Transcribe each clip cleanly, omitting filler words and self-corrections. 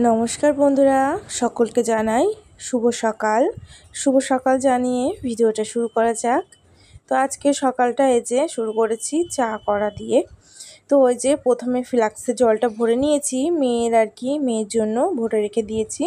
নমস্কার বন্ধুরা, সকলকে জানাই শুভ সকাল জানিয়ে ভিডিওটা শুরু করা যাক। তো আজকে সকালটা এই যে শুরু করেছি চা করা দিয়ে। তো ওই যে প্রথমে ফ্লাক্সে জলটা ভরে নিয়েছি, মেয়ের জন্য ভরে রেখে দিয়েছি।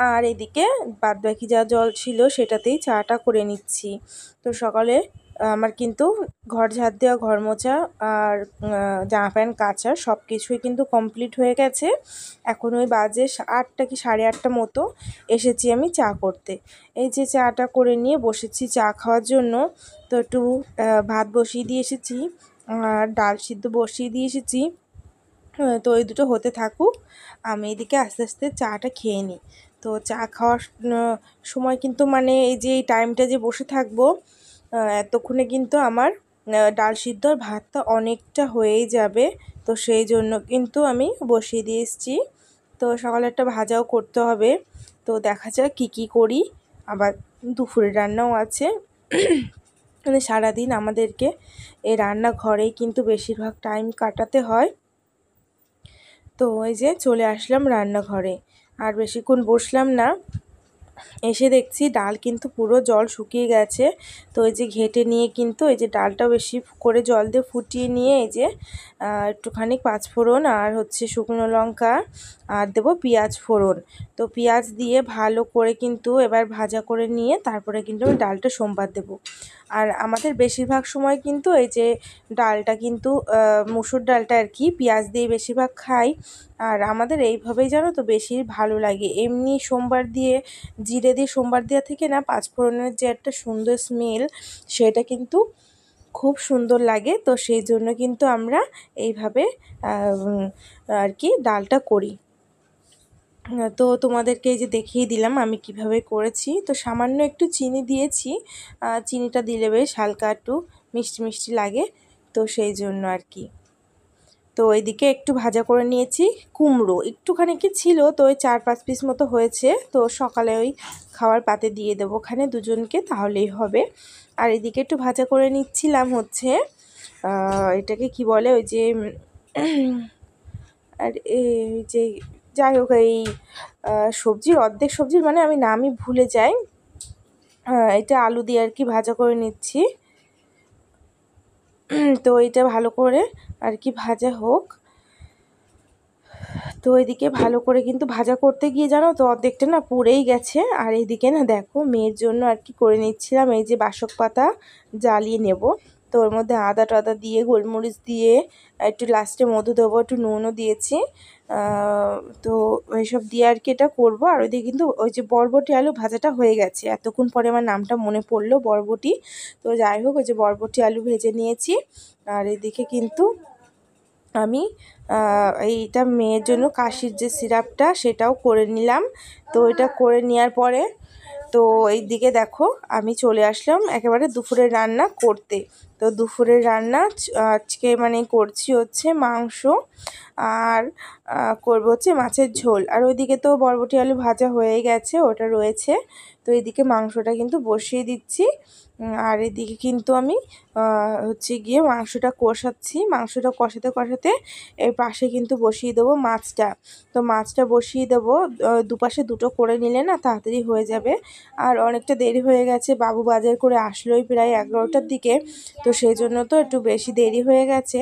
আর এদিকে বাদবাকি যা জল ছিল সেটাতেই চাটা করে নিচ্ছি। তো সকালে আমার কিন্তু ঘর ঝাড় দেওয়া, ঘর মোছা আর জামা প্যান্ট কাচা সব কিছুই কিন্তু কমপ্লিট হয়ে গেছে। এখন ওই বাজে 8টা কি 8:30 মতো এসেছি আমি চা করতে। এই যে চাটা করে নিয়ে বসেছি চা খাওয়ার জন্য। তো একটু ভাত বসিয়ে দিয়ে এসেছি আর ডাল সিদ্ধ বসিয়ে দিয়ে এসেছি। তো এই দুটো হতে থাকুক, আমি এদিকে আস্তে আস্তে চাটা খেয়ে নিই। তো চা খাওয়ার সময় কিন্তু মানে এই যে এই টাইমটা যে বসে থাকবো, এতক্ষণে কিন্তু আমার ডাল সিদ্ধ আর ভাতটা অনেকটা হয়েই যাবে। তো সেই জন্য কিন্তু আমি বসিয়ে দিয়ে এসেছি। তো সকালে একটা ভাজাও করতে হবে। তো দেখা যাক কী করি। আবার দুপুরের রান্নাও আছে। মানে সারাদিন আমাদেরকে এই রান্নাঘরেই কিন্তু বেশিরভাগ টাইম কাটাতে হয়। তো ওই যে চলে আসলাম রান্নাঘরে, আর বেশিক্ষণ বসলাম না। এসে দেখছি ডাল কিন্তু পুরো জল শুকিয়ে গেছে। তো এই যে ঘেটে নিয়ে কিন্তু এই যে ডালটা বেশি করে জল দিয়ে ফুটিয়ে নিয়ে এই যে একটুখানি পাঁচফোড়ন আর হচ্ছে শুকনো লঙ্কা আর দেবো পেঁয়াজ ফোড়ন। তো পেঁয়াজ দিয়ে ভালো করে কিন্তু এবার ভাজা করে নিয়ে তারপরে কিন্তু আমি ডালটা সোমবার দেবো। আর আমাদের বেশিরভাগ সময় কিন্তু এই যে ডালটা কিন্তু মুসুর ডালটা আর কি পেঁয়াজ দিয়ে বেশিরভাগ খাই। আর আমাদের এইভাবেই জানো তো বেশি ভালো লাগে। এমনি সোমবার দিয়ে জিরে দিয়ে সোমবার দেওয়া থেকে না পাঁচফোড়নের যে একটা সুন্দর স্মেল, সেটা কিন্তু খুব সুন্দর লাগে। তো সেই জন্য কিন্তু আমরা এইভাবে আর কি ডালটা করি। তো তোমাদেরকে এই যে দেখিয়ে দিলাম আমি কিভাবে করেছি। তো সামান্য একটু চিনি দিয়েছি, চিনিটা দিলে বেশ হালকা একটু মিষ্টি মিষ্টি লাগে। তো সেই জন্য আর কি। তো এইদিকে একটু ভাজা করে নিয়েছি কুমড়ো, একটুখানি কি ছিল, তো ওই 4-5 পিস মতো হয়েছে। তো সকালে ওই খাওয়ার পাতে দিয়ে দেবো ওখানে দুজনকে, তাহলেই হবে। আর এদিকে একটু ভাজা করে নিচ্ছিলাম হচ্ছে এটাকে কি বলে, ওই যে আর এই যে যাই হোক এই সবজির অর্ধেক সবজির মানে আমি নামই ভুলে যাই। এটা আলু দিয়ে আর কি ভাজা করে নিচ্ছি। তো এটা ভালো করে আর কি ভাজা হোক। তো এদিকে ভালো করে কিন্তু ভাজা করতে গিয়ে জানো তো অর্ধেকটা না পুড়েই গেছে। আর এইদিকে না দেখো মেয়ের জন্য আর কি করে নিচ্ছিলাম, এই যে বাসক পাতা জ্বালিয়ে নেব। তো ওর মধ্যে আদা টাদা দিয়ে গোলমরিচ দিয়ে একটু লাস্টে মধু দেবো, একটু নুনও দিয়েছি। তো এইসব দিয়ে আর কি এটা করবো। আর ওইদিকে কিন্তু ওই যে বরবটি আলু ভাজাটা হয়ে গেছে, এতক্ষণ পরে আমার নামটা মনে পড়লো বরবটি। তো যাই হোক ওই যে বরবটি আলু ভেজে নিয়েছি। আর এদিকে কিন্তু আমি এইটা মেয়ের জন্য কাশির যে সিরাপটা সেটাও করে নিলাম। তো এটা করে নেওয়ার পরে তো এই দিকে দেখো আমি চলে আসলাম একেবারে দুপুরের রান্না করতে। তো দুপুরের রান্না আজকে মানে করছি হচ্ছে মাংস আর করবো হচ্ছে মাছের ঝোল। আর ওইদিকে তো বরবটি আলু ভাজা হয়ে গেছে, ওটা রয়েছে। তো এদিকে মাংসটা কিন্তু বসিয়ে দিচ্ছি। আর এদিকে কিন্তু আমি হচ্ছে গিয়ে মাংসটা কষাচ্ছি। মাংসটা কষাতে কষাতে এর পাশে কিন্তু বসিয়ে দেবো মাছটা। তো মাছটা বসিয়ে দেবো, দুপাশে দুটো করে নিলে না তাড়াতাড়ি হয়ে যাবে। আর অনেকটা দেরি হয়ে গেছে, বাবু বাজার করে আসলোই প্রায় 11টার দিকে। তো সেই জন্য তো একটু বেশি দেরি হয়ে গেছে।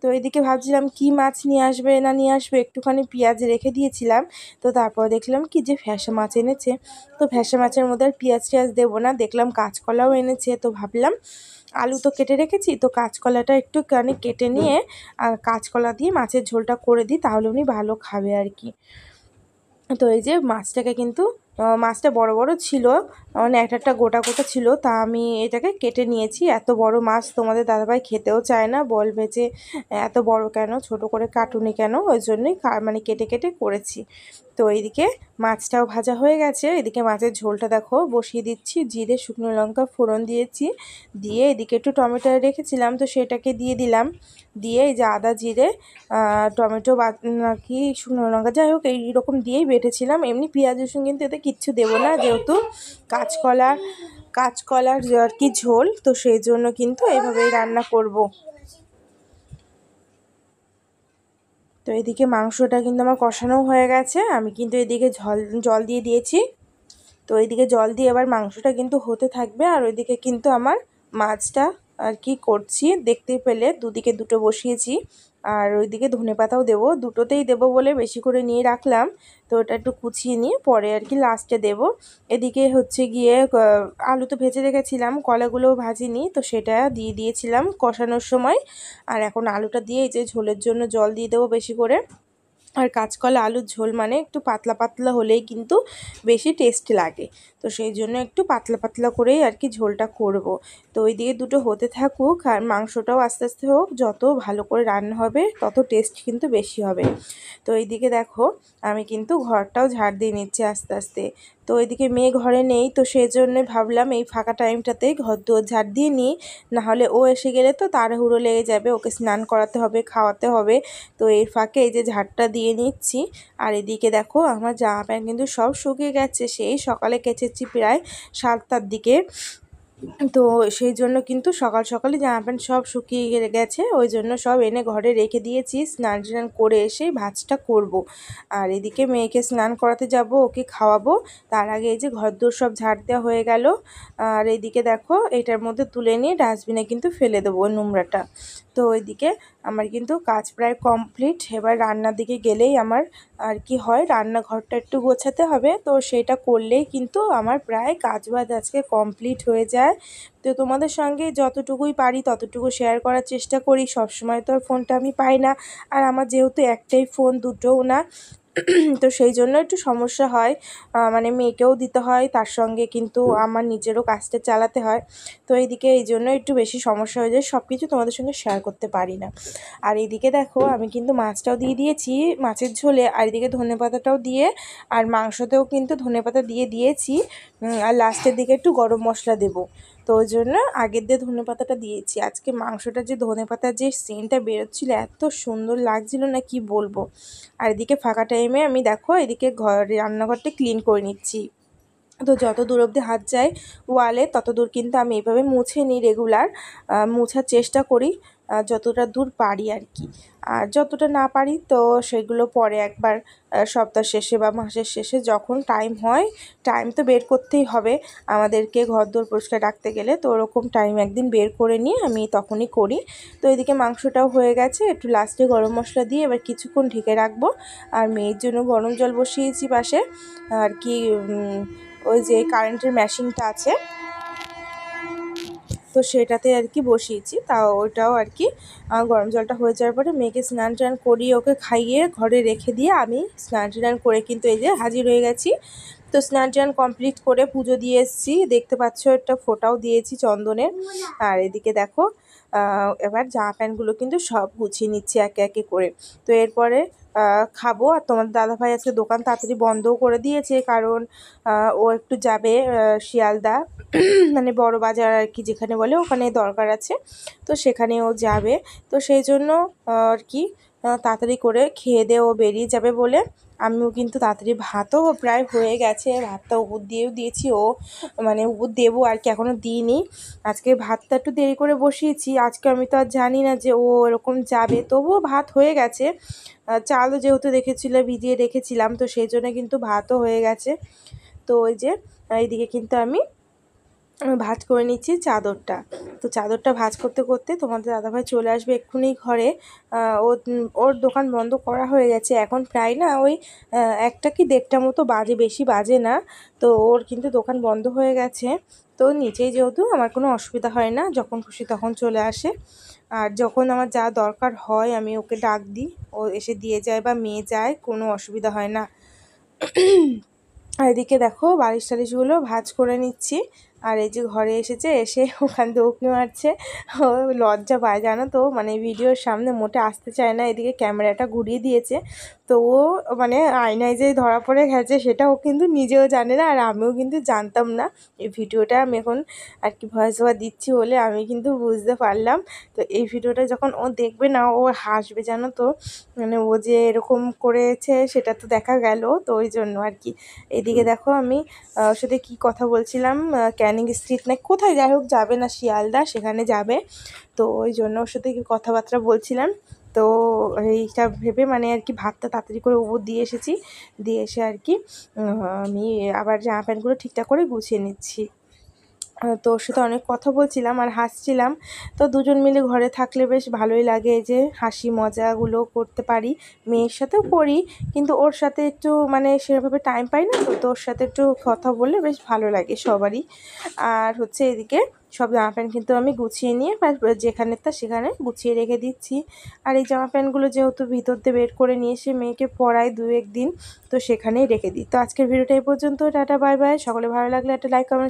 তো এদিকে ভাবছিলাম কি মাছ নিয়ে আসবে না নিয়ে আসবে, একটুখানি পেঁয়াজ রেখে দিয়েছিলাম। তো তারপর দেখলাম কি যে ফ্যাসা মাছ এনেছে। তো ফ্যাসা মাছের মধ্যে আর পেঁয়াজ টিয়াজ দেবো না, দেখলাম কাঁচকলাও এনেছে। তো ভাবলাম আলু তো কেটে রেখেছি, তো কাঁচকলাটা একটুখানি কেটে নিয়ে কাঁচকলা দিয়ে মাছের ঝোলটা করে দিই, তাহলে উনি ভালো খাবে আর কি। তো এই যে মাছটাকে কিন্তু মাছটা বড় বড় ছিল, মানে একটা গোটা গোটা ছিল। তা আমি এটাকে কেটে নিয়েছি। এত বড় মাছ তোমাদের দাদাভাই খেতেও চায় না, বলবে যে এত বড় কেন, ছোট করে কাটুনি কেন, ওই জন্যই মানে কেটে কেটে করেছি। তো এইদিকে মাছটাও ভাজা হয়ে গেছে। এদিকে মাছের ঝোলটা দেখো বসিয়ে দিচ্ছি, জিরে শুকনো লঙ্কা ফোড়ন দিয়েছি। দিয়ে এদিকে একটু টমেটো রেখেছিলাম, তো সেটাকে দিয়ে দিলাম। দিয়ে এই যে আদা জিরে টমেটো নাকি শুকনো লঙ্কা, যাই হোক এইরকম দিয়েই বেটেছিলাম। এমনি পেঁয়াজ রসুন কিন্তু এতে কিচ্ছু দেবো না, যেহেতু কাঁচকলার আর কি ঝোল। তো সেই জন্য কিন্তু এইভাবেই রান্না করব। তো তো এদিকে মাংসটা কিন্তু আমার কষানো হয়ে গেছে, আমি কিন্তু এদিকে জল দিয়ে দিয়েছি। তো এইদিকে জল দিয়ে এবার মাংসটা কিন্তু হতে থাকবে, আর ওইদিকে কিন্তু আমার মাছটা আর কি করছি দেখতেই পেলে, দুদিকে দুটো বসিয়েছি। আর ওইদিকে ধনেপাতাও দেবো, দুটোতেই দেবো বলে বেশি করে নিয়ে রাখলাম। তো ওটা একটু কুচিয়ে নিয়ে পরে আর কি লাস্টে দেবো। এদিকে হচ্ছে গিয়ে আলু তো ভেজে রেখেছিলাম, কলাগুলোও ভাজিনি, তো সেটা দিয়ে দিয়েছিলাম কষানোর সময়। আর এখন আলুটা দিয়ে এই যে ঝোলের জন্য জল দিয়ে দেবো বেশি করে। আর কাঁচকলা আলুর ঝোল মানে একটু পাতলা পাতলা হলেই কিন্তু বেশি টেস্ট লাগে, তো সেই জন্য একটু পাতলা পাতলা করেই আর কি ঝোলটা করব। তো ওইদিকে দুটো হতে থাকুক আর মাংসটাও আস্তে আস্তে হোক, যত ভালো করে রান্না হবে তত টেস্ট কিন্তু বেশি হবে। তো এইদিকে দেখো আমি কিন্তু ঘরটাও ঝাড় দিয়ে নিচ্ছি আস্তে আস্তে। তো ওইদিকে মেয়ে ঘরে নেই, তো সেই জন্যই ভাবলাম এই ফাঁকা টাইমটাতে ঘর দুয়ার ঝাড় দিয়ে নিই, নাহলে ও এসে গেলে তো তাড়াহুড়ো লেগে যাবে, ওকে স্নান করাতে হবে, খাওয়াতে হবে। তো এর ফাঁকে এই যে ঝাড়টা দিয়ে নিচ্ছি। আর এদিকে দেখো আমার জামা প্যান্ট কিন্তু সব শুকিয়ে গেছে, সেই সকালে কেচেছি প্রায় 7টার দিকে। তো সেই জন্য কিন্তু সকাল সকালে জামা প্যান্ট সব শুকিয়ে গেছে, ওই জন্য সব এনে ঘরে রেখে দিয়েছি, স্নান টান করে এসে ভাজটা করব। আর এদিকে মেয়েকে স্নান করাতে যাব, ওকে খাওয়াবো, তার আগে এই যে ঘরদোর সব ঝাড় দেওয়া হয়ে গেল। আর এইদিকে দেখো এটার মধ্যে তুলে নিয়ে ডাস্টবিনে কিন্তু ফেলে দেবো নোংরাটা। তো ওইদিকে আমার কিন্তু কাজ প্রায় কমপ্লিট, এবার রান্নার দিকে গেলেই আমার আর কি হয়, রান্নাঘরটা একটু গোছাতে হবে, তো সেটা করলেই কিন্তু আমার প্রায় কাজ বাজ আজকে কমপ্লিট হয়ে যায়। তো তোমাদের সঙ্গে যতটুকুই পারি ততটুকু শেয়ার করার চেষ্টা করি, সবসময় তো আর ফোনটা আমি পাই না, আর আমার যেহেতু একটাই ফোন, দুটোও না, তো সেই জন্য একটু সমস্যা হয়, মানে মেয়েকেও দিতে হয়, তার সঙ্গে কিন্তু আমার নিজেরও কাজটা চালাতে হয়। তো এইদিকে এই জন্য একটু বেশি সমস্যা হয়ে যায়, সব কিছু তোমাদের সঙ্গে শেয়ার করতে পারি না। আর এইদিকে দেখো আমি কিন্তু মাছটাও দিয়ে দিয়েছি মাছের ঝোলে, আর এদিকে ধনেপাতাটাও দিয়ে, আর মাংসতেও কিন্তু ধনেপাতা দিয়ে দিয়েছি। আর লাস্টের দিকে একটু গরম মশলা দেবো, তো ওই জন্য আগের দিয়ে ধনেপাতাটা দিয়েছি। আজকে মাংসটা যে ধনেপাতার যে সেন্টটা বেরোচ্ছিলো এত সুন্দর লাগছিল না কি বলবো। আর এদিকে ফাঁকা টাইমে আমি দেখো এদিকে রান্নাঘরটা ক্লিন করে নিচ্ছি। তো যত দূর অবধি হাত যায় ওয়ালে তত দূর কিন্তু আমি এভাবে মুছে নিই, রেগুলার মোছার চেষ্টা করি যতটা দূর পারি আর কি। আর যতটা না পারি তো সেগুলো পরে একবার সপ্তাহ শেষে বা মাসের শেষে যখন টাইম হয়, টাইম তো বের করতেই হবে আমাদেরকে ঘরদোর পরিষ্কার রাখতে গেলে, তো ওরকম টাইম একদিন বের করে নিয়ে আমি তখনই করি। তো এদিকে মাংসটাও হয়ে গেছে, একটু লাস্টে গরম মশলা দিয়ে এবার কিছুক্ষণ ঢেকে রাখবো। আর মেয়ের জন্য গরম জল বসিয়েছি পাশে আর কি, ওই যে কারেন্টের মেশিনটা আছে, তো সেটাতে আর কি বসিয়েছি, তাও ওইটাও আর কি গরম জলটা হয়ে যাওয়ার পরে মেয়েকে স্নান টান করিয়ে ওকে খাইয়ে ঘরে রেখে দিয়ে আমি স্নান টান করে কিন্তু এই যে হাজির হয়ে গেছি। তো স্নান টান কমপ্লিট করে পুজো দিয়ে এসেছি, দেখতে পাচ্ছ একটা ফোঁটাও দিয়েছি চন্দনের। আর এদিকে দেখো এবার জামা প্যান্টগুলো কিন্তু সব গুছিয়ে নিচ্ছি একে একে করে। তো এরপরে খাবো। আর তোমার দাদাভাই আজকে দোকান তাড়াতাড়ি বন্ধও করে দিয়েছে, কারণ ও একটু যাবে শিয়ালদা, মানে বড় বাজার আর কি যেখানে বলে, ওখানে দরকার আছে, তো সেখানে ও যাবে। তো সেই জন্য আর কি তাড়াতাড়ি করে খেয়ে দিয়ে ও বেরিয়ে যাবে বলে আমিও কিন্তু তাড়াতাড়ি, ভাতও প্রায় হয়ে গেছে, ভাতটা উপর দিয়েও দিয়েছি, ও মানে উপর দেবো আর কি, এখনও দিইনি। আজকে ভাতটা একটু দেরি করে বসিয়েছি, আজকে আমি তো আর জানি না যে ও এরকম যাবে, তবুও ভাত হয়ে গেছে। চালও যেহেতু ভিজিয়ে রেখেছিলাম, তো সেই জন্য কিন্তু ভাতও হয়ে গেছে। তো ওই যে এইদিকে কিন্তু আমি ভাজ করে নিচ্ছি চাদরটা। তো চাদরটা ভাজ করতে করতে তোমাদের দাদাভাই চলে আসবে এক্ষুনি ঘরে। ওর দোকান বন্ধ করা হয়ে গেছে, এখন প্রায় না ওই 1টা কি 1:30টা মতো বাজে, বেশি বাজে না। তো ওর কিন্তু দোকান বন্ধ হয়ে গেছে। তো নিচেই যেহেতু আমার কোনো অসুবিধা হয় না, যখন খুশি তখন চলে আসে। আর যখন আমার যা দরকার হয় আমি ওকে ডাক দিই, ও এসে দিয়ে যায় বা মেয়ে যায়, কোনো অসুবিধা হয় না। আর এদিকে দেখো বালিশ টালিশগুলো ভাঁজ করে নিচ্ছি। আর এই যে ঘরে এসেছে, এসে ওখান থেকে উঁকি মারছে, ও লজ্জা পায় জানো তো, মানে ভিডিওর সামনে মোটে আসতে চায় না, এদিকে ক্যামেরাটা ঘুরিয়ে দিয়েছে। তো ও মানে আয়নায় যে ধরা পড়ে গেছে সেটা ও কিন্তু নিজেও জানে না, আর আমিও কিন্তু জানতাম না। এই ভিডিওটা আমি এখন আর কি ভয়েস ওভার দিচ্ছি বলে আমি কিন্তু বুঝতে পারলাম। তো এই ভিডিওটা যখন ও দেখবে না, ও হাসবে জানো তো, মানে ও যে এরকম করেছে সেটা তো দেখা গেল, তো ওই জন্য আর কি। এদিকে দেখো আমি ওর সাথে কী কথা বলছিলাম, ক্যানিং স্ট্রিট না কোথায় যাই হোক যাবে না, শিয়ালদা সেখানে যাবে, তো ওই জন্য ওর সাথে কি কথাবার্তা বলছিলাম। তো এইটা ভেবে মানে আর কি ভাতটা তাড়াতাড়ি করে উপর দিয়ে এসেছি, দিয়ে এসে আর কি আমি আবার জামা প্যান্টগুলো ঠিকঠাক করে গুছিয়ে নিচ্ছি। তো ওর সাথে অনেক কথা বলছিলাম আর হাসছিলাম। তো দুজন মিলে ঘরে থাকলে বেশ ভালোই লাগে, এই যে হাসি মজাগুলো করতে পারি। মেয়ের সাথেও করি, কিন্তু ওর সাথে একটু মানে সেভাবে টাইম পাই না, তো ওর সাথে একটু কথা বললে বেশ ভালো লাগে সবারই। আর হচ্ছে এদিকে সব জামা প্যান্ট কিন্তু আমি গুছিয়ে নিয়ে যেখানে তা সেখানে গুছিয়ে রেখে দিচ্ছি। আর এই জামা প্যান্টগুলো যেহেতু ভিতর দিয়ে বের করে নিয়ে এসে মেয়েকে পরাই 2-1 দিন, তো সেখানেই রেখে দিই। তো আজকের ভিডিওটা এই পর্যন্ত। Tata bye bye. সকলে ভালো লাগলে একটা লাইক কমেন্ট